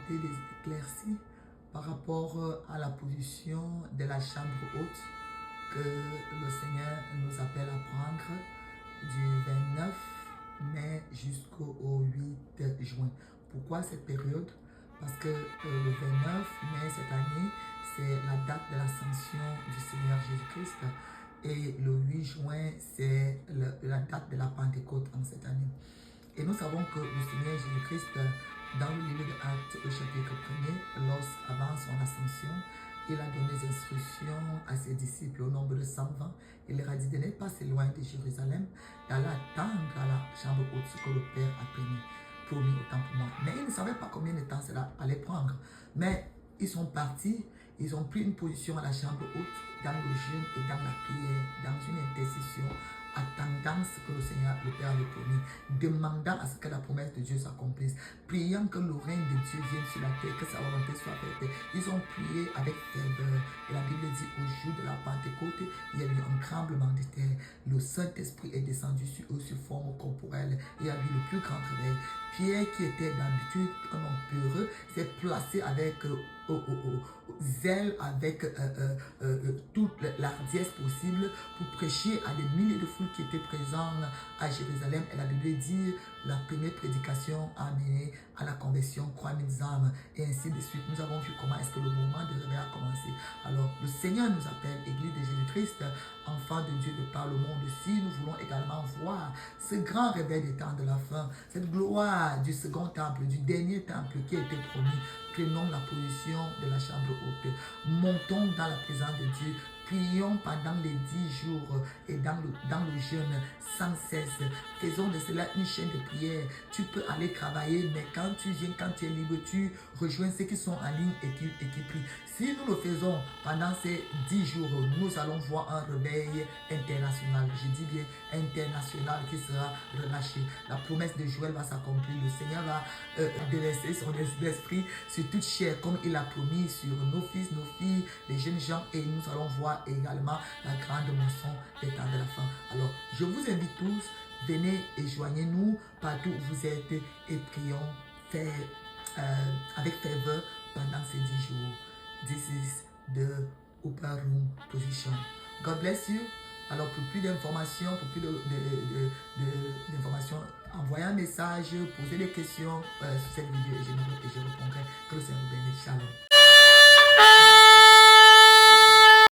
apporter des éclaircies par rapport à la position de la chambre haute que le Seigneur nous appelle à prendre du 29 mai jusqu'au 8 juin. Pourquoi cette période? Parce que le 29 mai cette année, c'est la date de l'ascension du Seigneur Jésus-Christ. Et le 8 juin, c'est la date de la Pentecôte en cette année. Et nous savons que le Seigneur Jésus-Christ, dans le livre de Actes, au chapitre 1er, avant son ascension, il a donné des instructions à ses disciples au nombre de 120. Il leur a dit de ne pas s'éloigner de Jérusalem, d'aller attendre à la chambre haute ce que le Père a promis autant pour moi. Mais ils ne savaient pas combien de temps cela allait prendre. Mais ils sont partis, ils ont pris une position à la chambre haute, dans le jeûne et dans la prière, dans une intercession, attendant ce que le Seigneur, le Père avait promis, demandant à ce que la promesse de Dieu s'accomplisse, priant que le règne de Dieu vienne sur la terre, que sa volonté soit faite. Ils ont prié avec ferveur. Et la Bible dit, au jour de la Pentecôte, il y a eu un tremblement de terre. Le Saint-Esprit est descendu sur eux sous forme corporelle. Il y a eu le plus grand réveil. Pierre, qui était d'habitude un homme peureux, s'est placé avec zèle, avec toute l'ardiesse possible pour prêcher à des milliers de foules qui étaient présents à Jérusalem. Et la Bible dit, la première prédication a amené à la conversion 3000 âmes et ainsi de suite. Nous avons vu comment est-ce que le mouvement de réveil a commencé. Alors, le Seigneur nous appelle, Église de Jésus-Christ, enfants de Dieu de par le monde. Si nous voulons également voir ce grand réveil des temps de la fin, cette gloire du second temple, du dernier temple qui a été promis, prenons la position de la chambre haute. Montons dans la présence de Dieu. Prions pendant les 10 jours et dans le jeûne sans cesse. Faisons de cela une chaîne de prière. Tu peux aller travailler, mais quand tu viens, quand tu es libre, tu rejoins ceux qui sont en ligne et qui prient. Si nous le faisons pendant ces 10 jours, nous allons voir un réveil international. Je dis bien international qui sera relâché. La promesse de Joël va s'accomplir. Le Seigneur va déverser son esprit sur toute chair comme il a promis sur nos fils, nos filles, les jeunes gens, et nous allons voir également la grande moisson des temps de la fin. Alors, je vous invite tous, venez et joignez-nous partout où vous êtes et prions avec ferveur pendant ces 10 jours. This is the upper room position. God bless you. Alors, pour plus d'informations, d'informations, envoyez un message, posez des questions sur cette vidéo et je répondrai. Que le Seigneur vous bénisse. Shalom.